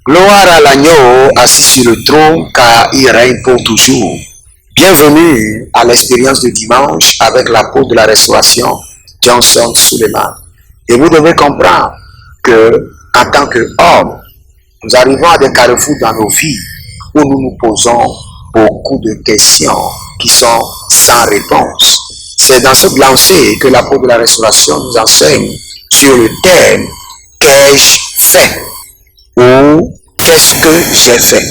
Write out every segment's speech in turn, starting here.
Gloire à l'agneau assis sur le trône car il règne pour toujours. Bienvenue à l'expérience de dimanche avec l'apôtre de la restauration, Johnson Suleiman. Et vous devez comprendre que, en tant qu'homme, nous arrivons à des carrefours dans nos vies où nous nous posons beaucoup de questions qui sont sans réponse. C'est dans ce lancer que l'apôtre de la restauration nous enseigne sur le thème qu'ai-je fait ou qu'est-ce que j'ai fait,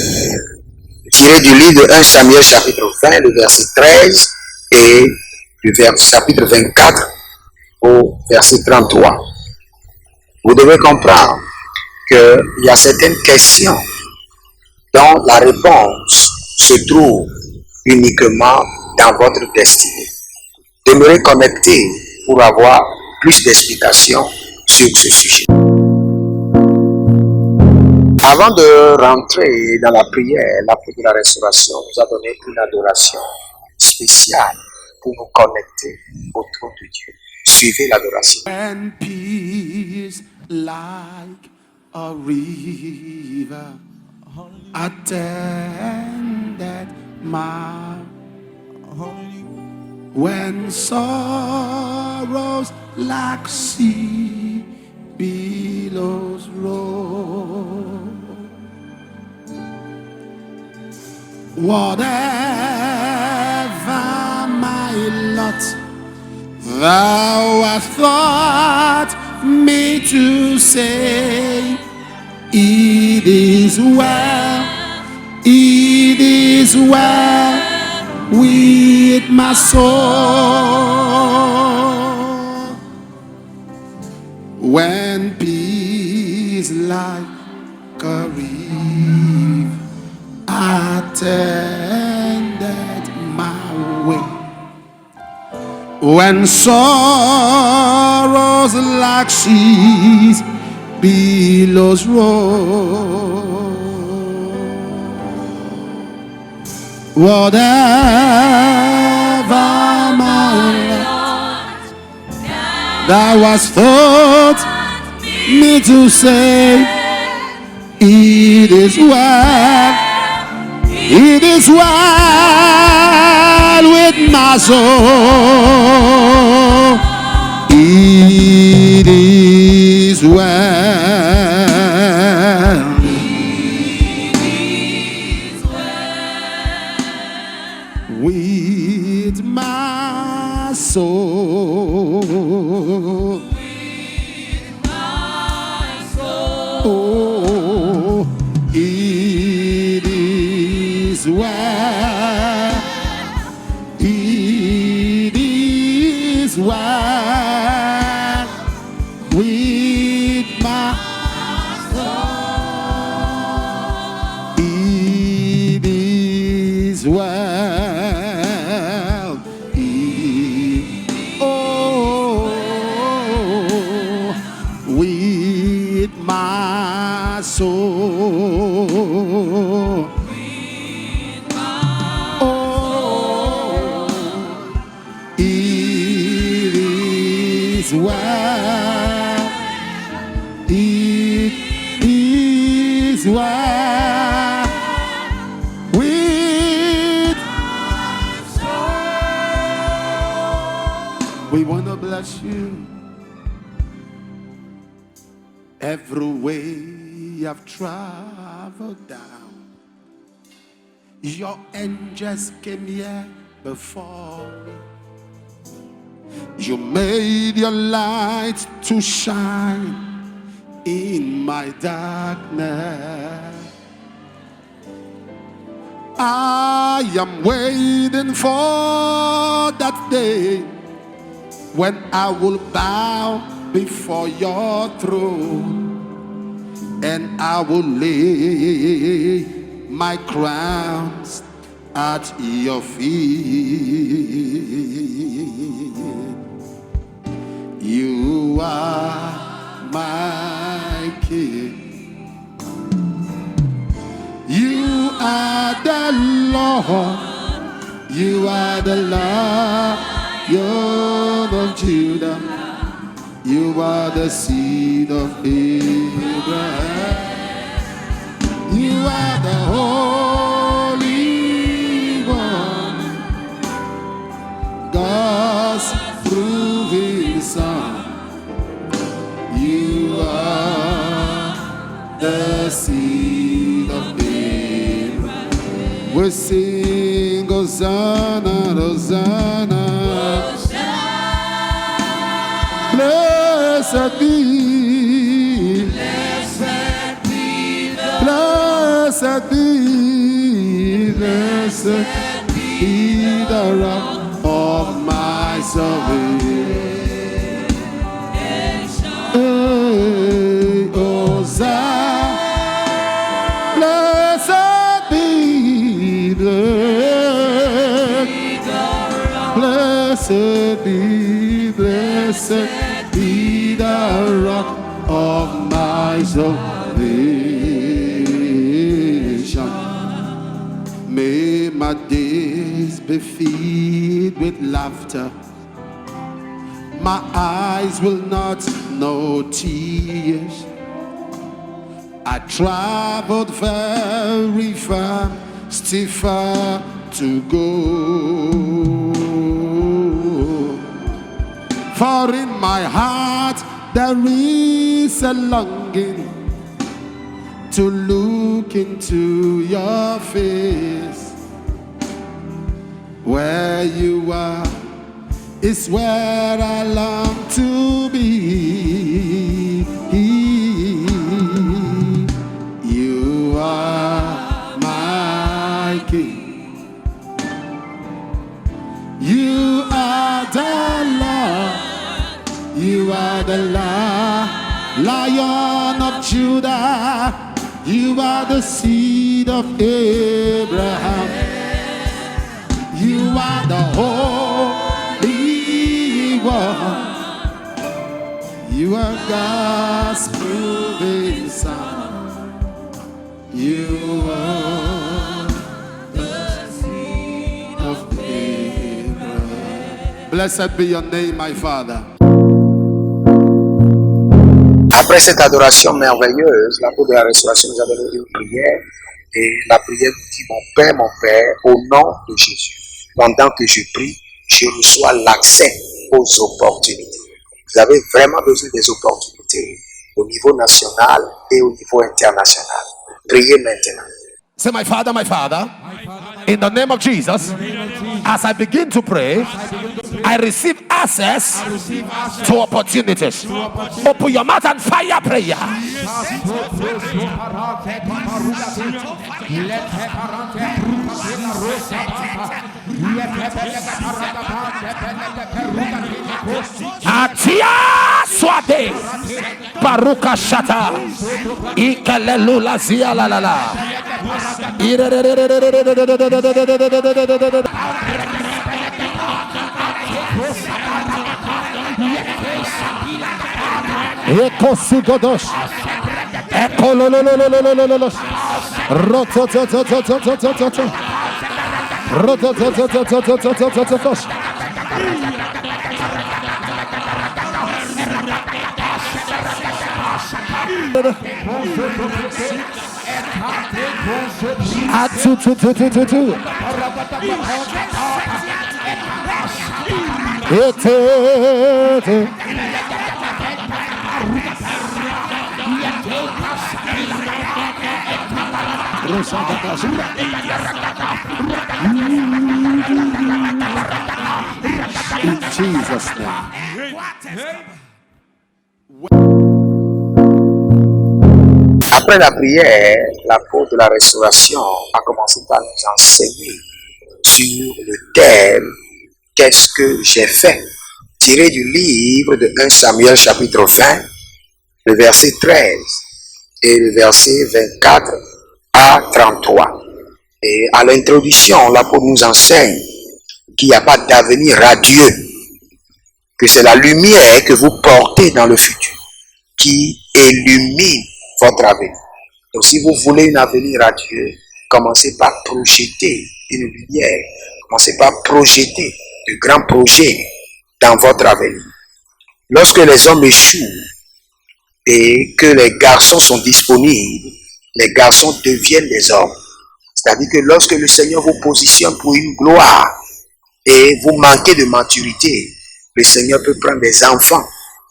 tiré du livre de 1 Samuel chapitre 20, le verset 13 et du chapitre 24 au verset 33. Vous devez comprendre qu'il y a certaines questions dont la réponse se trouve uniquement dans votre destinée. Demeurez connecté pour avoir plus d'explications sur ce sujet. Avant de rentrer dans la prière, l'apôtre de la restauration nous a donné une adoration spéciale pour nous connecter au trône de Dieu. Suivez l'adoration. When peace like a river attended my when sorrows like sea billows roll, whatever my lot, thou hast thought me to say, it is well with my soul. When peace like a river attended my way, when sorrows like seas billows roll, whatever my lot, thou hast taught me to say, it is well with my soul. It is well. With my soul. Oh, it is well. It is well with my soul. It is well. With my soul. It is well. It is well with my soul. We want to bless you. Every way I've traveled down, your angels came here before me. You made your light to shine in my darkness. I am waiting for that day when I will bow before your throne and I will lay my crowns at your feet. You are my King. You are the Lord. You are the Lion of Judah. You are the seed of Abraham. You are the Holy One, God's proving Son. You are the seed of Abraham. We sing Hosanna, Hosanna. Blessed be, blessed be the rock of my salvation. Hey, Hosanna, blessed be, blessed be, blessed be the rock of my salvation. May my days be filled with laughter. My eyes will not know tears. I traveled very far, still far to go. For in my heart there is a longing to look into your face. Where you are is where I long to be. You are my King. You are the Lord. You are the Lion of Judah. You are the seed of Abraham. You are the Holy One. You are God's proving Son. You are the seed of Abraham. Blessed be your name, my Father. Après cette adoration merveilleuse, l'apôtre de la restauration nous a donné une prière. Et la prière nous dit, mon Père, au nom de Jésus, pendant que je prie, je reçois l'accès aux opportunités. Vous avez vraiment besoin des opportunités au niveau national et au niveau international. Priez maintenant. Say, my Father, in the name of Jesus, as I begin to pray, I receive access to opportunities. Open your mouth and fire prayer. Atia swade paruka shata ikalelula zia la la la. Eko sugodos, eko lololololololololol, rotototototototototo, rotototototototototos. Atu. Ete. In Jesus' name. Après la prière, l'apôtre de la restauration a commencé par nous enseigner sur le thème « Qu'est-ce que j'ai fait ?» tiré du livre de 1 Samuel chapitre 20, le verset 13 et le verset 24 à 33. Et à l'introduction, l'apôtre nous enseigne qu'il n'y a pas d'avenir radieux, que c'est la lumière que vous portez dans le futur qui illumine votre avenir. Donc si vous voulez un avenir radieux, commencez par projeter une lumière, commencez par projeter de grands projets dans votre avenir. Lorsque les hommes échouent et que les garçons sont disponibles, les garçons deviennent des hommes. C'est-à-dire que lorsque le Seigneur vous positionne pour une gloire et vous manquez de maturité, le Seigneur peut prendre des enfants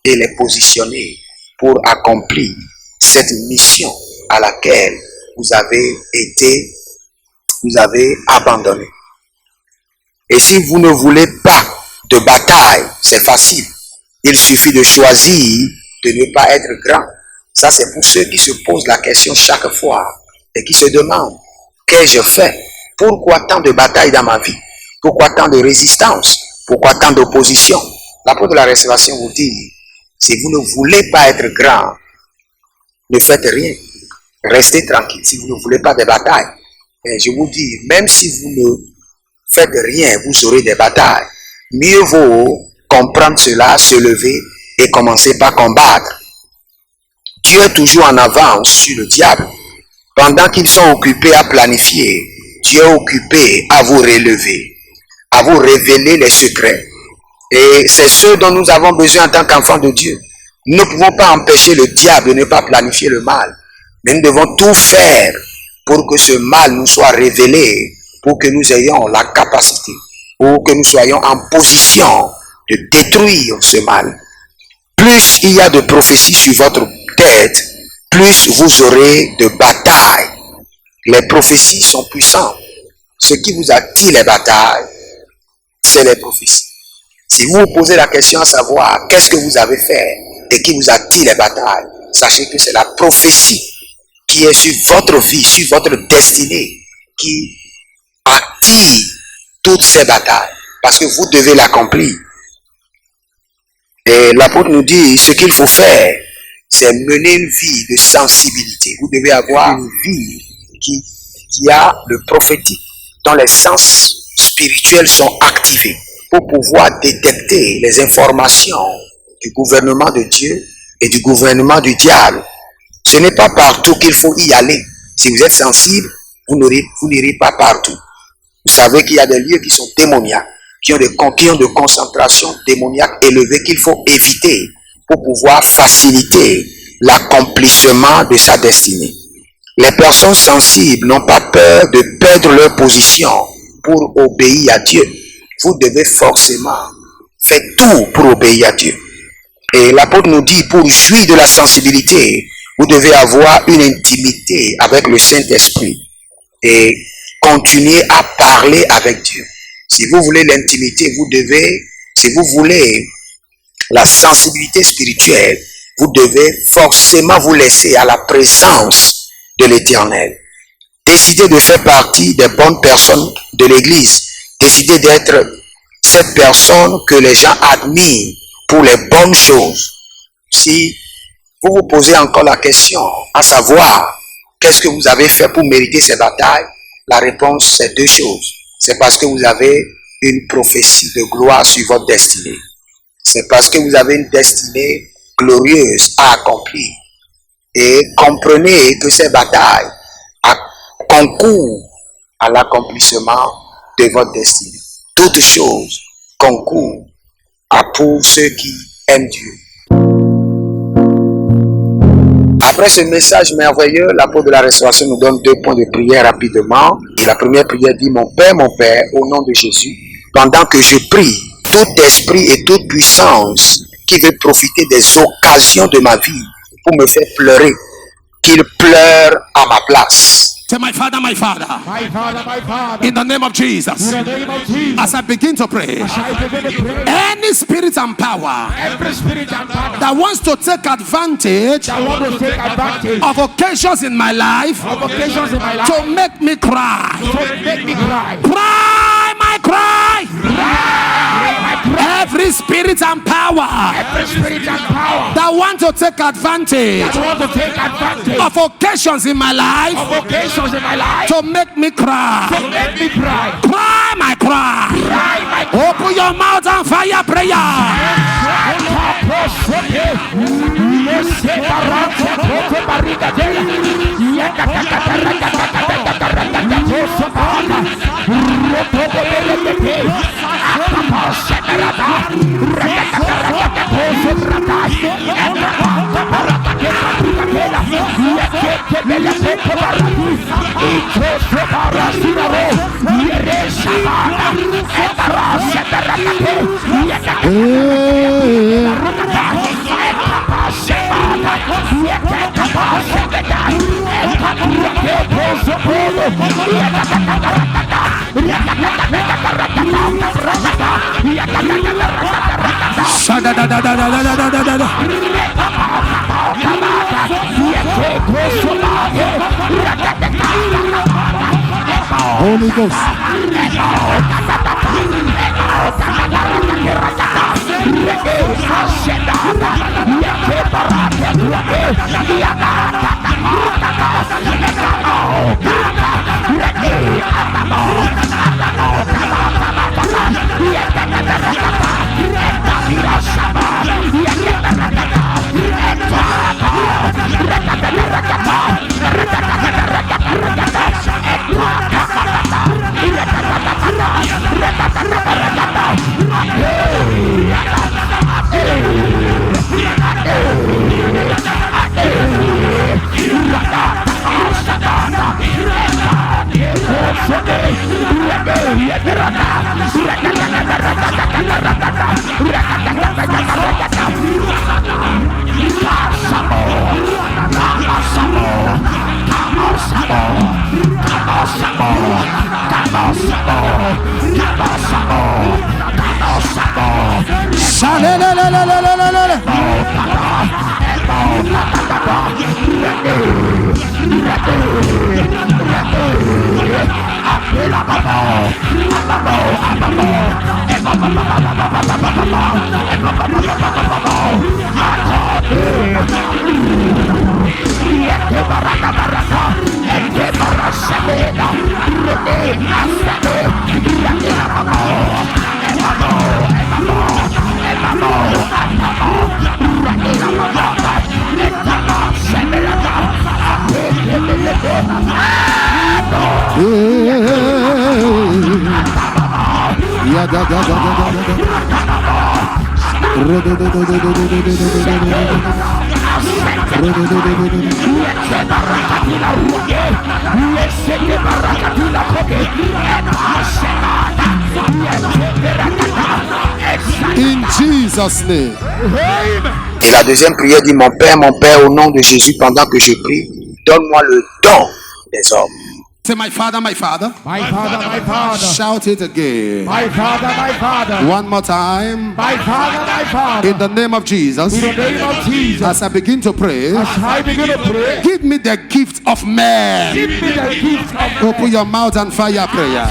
et les positionner pour accomplir cette mission à laquelle vous avez abandonné. Et si vous ne voulez pas de bataille, c'est facile. Il suffit de choisir de ne pas être grand. Ça, c'est pour ceux qui se posent la question chaque fois et qui se demandent, qu'ai-je fait? Pourquoi tant de batailles dans ma vie? Pourquoi tant de résistance? Pourquoi tant d'opposition? L'apôtre de la restauration vous dit, si vous ne voulez pas être grand, ne faites rien. Restez tranquille si vous ne voulez pas de batailles. Et je vous dis, même si vous ne faites rien, vous aurez des batailles. Mieux vaut comprendre cela, se lever et commencer par combattre. Dieu est toujours en avance sur le diable. Pendant qu'ils sont occupés à planifier, Dieu est occupé à vous relever, à vous révéler les secrets. Et c'est ce dont nous avons besoin en tant qu'enfants de Dieu. Nous ne pouvons pas empêcher le diable de ne pas planifier le mal. Mais nous devons tout faire pour que ce mal nous soit révélé, pour que nous ayons la capacité, pour que nous soyons en position de détruire ce mal. Plus il y a de prophéties sur votre tête, plus vous aurez de batailles. Les prophéties sont puissantes. Ce qui vous attire les batailles, c'est les prophéties. Si vous vous posez la question à savoir qu'est-ce que vous avez fait et qui vous attire les batailles, sachez que c'est la prophétie qui est sur votre vie, sur votre destinée, qui attire toutes ces batailles. Parce que vous devez l'accomplir. Et l'apôtre nous dit, ce qu'il faut faire, c'est mener une vie de sensibilité. Vous devez avoir une vie qui a le prophétique, dont les sens spirituels sont activés pour pouvoir détecter les informations du gouvernement de Dieu et du gouvernement du diable. Ce n'est pas partout qu'il faut y aller. Si vous êtes sensible, vous n'irez pas partout. Vous savez qu'il y a des lieux qui sont démoniaques, qui ont de concentration démoniaque élevée qu'il faut éviter pour pouvoir faciliter l'accomplissement de sa destinée. Les personnes sensibles n'ont pas peur de perdre leur position pour obéir à Dieu. Vous devez forcément faire tout pour obéir à Dieu. Et l'apôtre nous dit, pour jouir de la sensibilité, vous devez avoir une intimité avec le Saint-Esprit et continuer à parler avec Dieu. Si vous voulez l'intimité, si vous voulez la sensibilité spirituelle, vous devez forcément vous laisser à la présence de l'Éternel. Décidez de faire partie des bonnes personnes de l'Église. Décidez d'être cette personne que les gens admirent pour les bonnes choses. Si vous vous posez encore la question, à savoir, qu'est-ce que vous avez fait pour mériter ces batailles? La réponse, c'est deux choses. C'est parce que vous avez une prophétie de gloire sur votre destinée. C'est parce que vous avez une destinée glorieuse à accomplir. Et comprenez que ces batailles concourent à l'accomplissement de votre destinée. Toutes choses concourent pour ceux qui aiment Dieu. Après ce message merveilleux, l'apôtre de la restauration nous donne 2 points de prière rapidement. Et la première prière dit, mon Père, au nom de Jésus, pendant que je prie, tout esprit et toute puissance qui veut profiter des occasions de ma vie pour me faire pleurer, qu'il pleure à ma place. Say, my Father, my Father. My Father, my Father. In the name of Jesus. In the name of Jesus. As I begin to pray, any spirit and power Every spirit and power that wants to take advantage that want to take advantage of occasions in my life of occasions in my life to make me cry. to make me cry. Cry, my cry. Every spirit and power Every spirit and power that want to take advantage that want to take advantage of occasions in my life of occasions in my life to make me cry. to make me cry. Cry, my cry. Cry, my cry. Open your mouth and fire prayer. Holy Ghost. In Jesus' name. Et la deuxième prière dit, mon Père, au nom de Jésus, pendant que je prie, donne-moi le don des hommes. Say, my Father, my Father. My Father, my Father. Shout it again. My Father, my Father. One more time. My Father, my Father. In the name of Jesus. In the name of Jesus. As I begin to pray. As I begin to pray. Give me the gift of man. Give me the gift of Open your mouth and fire prayer.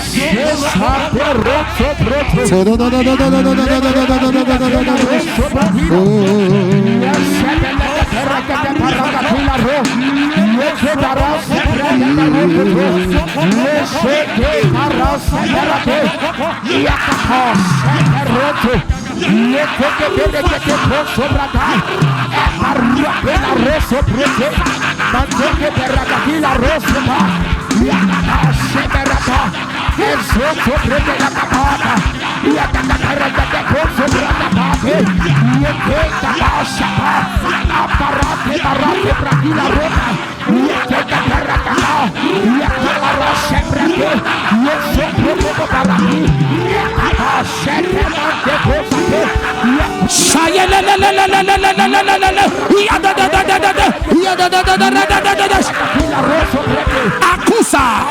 Akusa.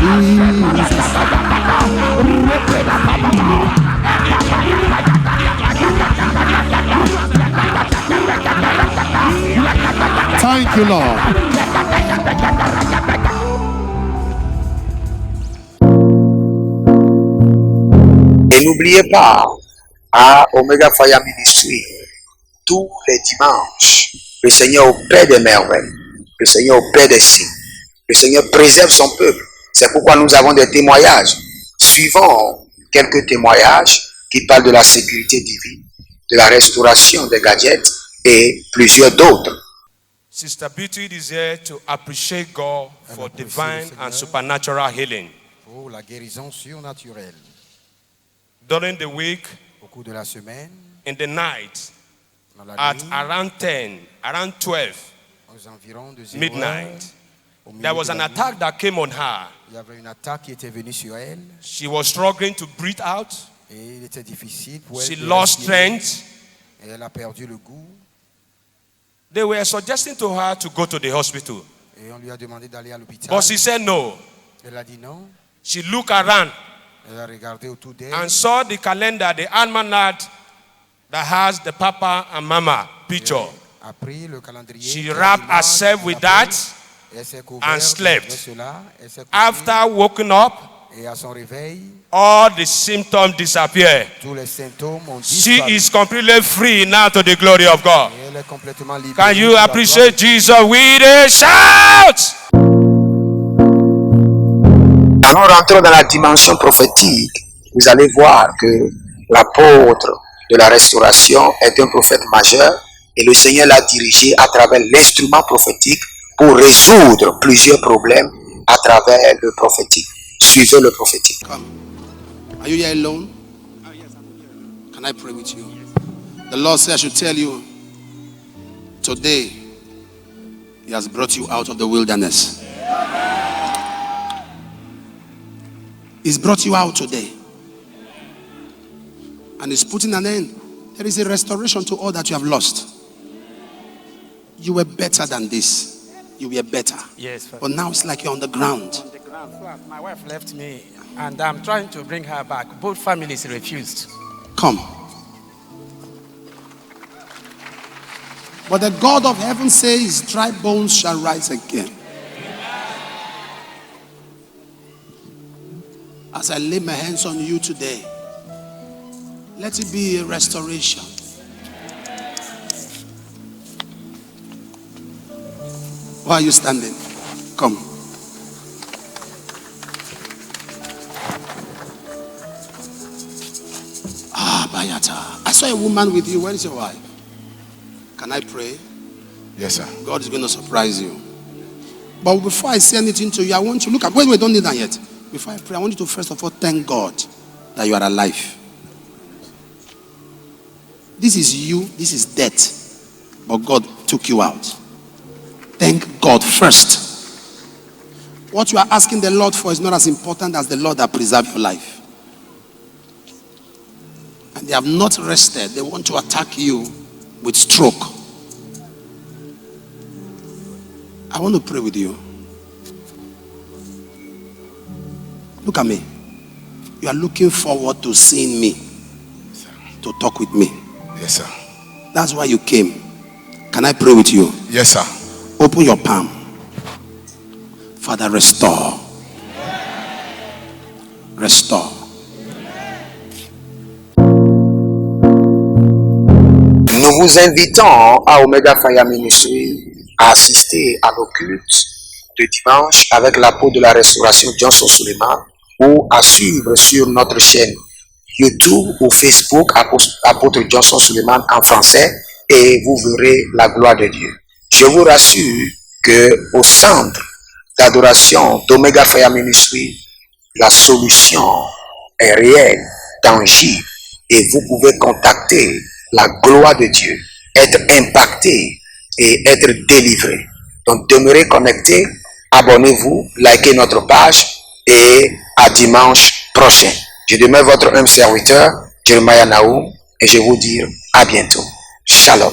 Jesus. Thank you, Lord. Et n'oubliez pas, à Omega Fire Ministry, tous les dimanches, le Seigneur opère des merveilles, le Seigneur opère des signes, le Seigneur préserve son peuple. C'est pourquoi nous avons des témoignages. Suivons quelques témoignages qui parlent de la sécurité divine, de la restauration des gadgets et plusieurs d'autres. Sister Beauty is here to appreciate God for divine and supernatural healing. Pour la guérison surnaturelle. During the week, Au cours de la semaine, in the night, dans la at nuit, around 10, around 12 aux environs de 0 midnight, au milieu there was de an la nuit, attack that came on her. il y avait une attaque qui était venue sur elle She was struggling to breathe out. et il était difficile pour elle She de lost respirer. strength. Et elle a perdu le goût They were suggesting to her to go to the hospital. et on lui a demandé d'aller à l'hôpital. But she said no. Elle a dit non. She looked around Elle a regardé autour d'elle and saw the calendar, the almanac that has the papa and mama picture. a pris le calendrier. She qui a wrapped l'image herself de with la that fille. Elle s'est couverte and slept. de cela. Elle s'est couchée. After waking up, Et à son réveil, all the symptoms disappear. tous les symptômes ont She disparu. is completely free now to the glory of God. Et elle est complètement libre. Can you appreciate Jesus with a shout? Quand nous rentrons dans la dimension prophétique, vous allez voir que l'apôtre de la restauration est un prophète majeur et le Seigneur l'a dirigé à travers l'instrument prophétique pour résoudre plusieurs problèmes à travers le prophétique. Suivez le prophétique. Come. Are you here alone? Can I pray with you? The Lord said I should tell you today He has brought you out of the wilderness. He's brought you out today. And He's putting an end. There is a restoration to all that you have lost. You were better than this. You were better. Yes, But now it's like you're on the ground. on the ground. So my wife left me, and I'm trying to bring her back. Both families refused. Come. But the God of heaven says, dry bones shall rise again. As I lay my hands on you today, let it be a restoration. Why are you standing? Come. Bayata. I saw a woman with you. Where is your wife? Can I pray? Yes, sir. God is going to surprise you. But before I say anything to you, I want you to look at. Wait, don't need that yet. Before I pray, I want you to first of all thank God that you are alive. This is you, this is death. But God took you out. Thank God first. What you are asking the Lord for is not as important as the Lord that preserved your life. And they have not rested. They want to attack you with stroke. I want to pray with you. Look at me. You are looking forward to seeing me, to talk with me. Yes, sir. That's why you came. Can I pray with you? Yes, sir. Open your palm. Father, restore. Restore. Nous vous invitons à Omega Fire Ministry à assister à nos cultes de dimanche avec l'apôtre de la restauration Johnson Suleiman ou à suivre sur notre chaîne YouTube ou Facebook apôtre Johnson Suleiman en français et vous verrez la gloire de Dieu. Je vous rassure que au centre d'adoration d'Omega Fire Ministry, la solution est réelle, tangible et vous pouvez contacter la gloire de Dieu, être impacté et être délivré. Donc demeurez connectés, abonnez-vous, likez notre page et à dimanche prochain. Je demeure votre humble serviteur, Jeremiah Naou, et je vous dis à bientôt. Shalom.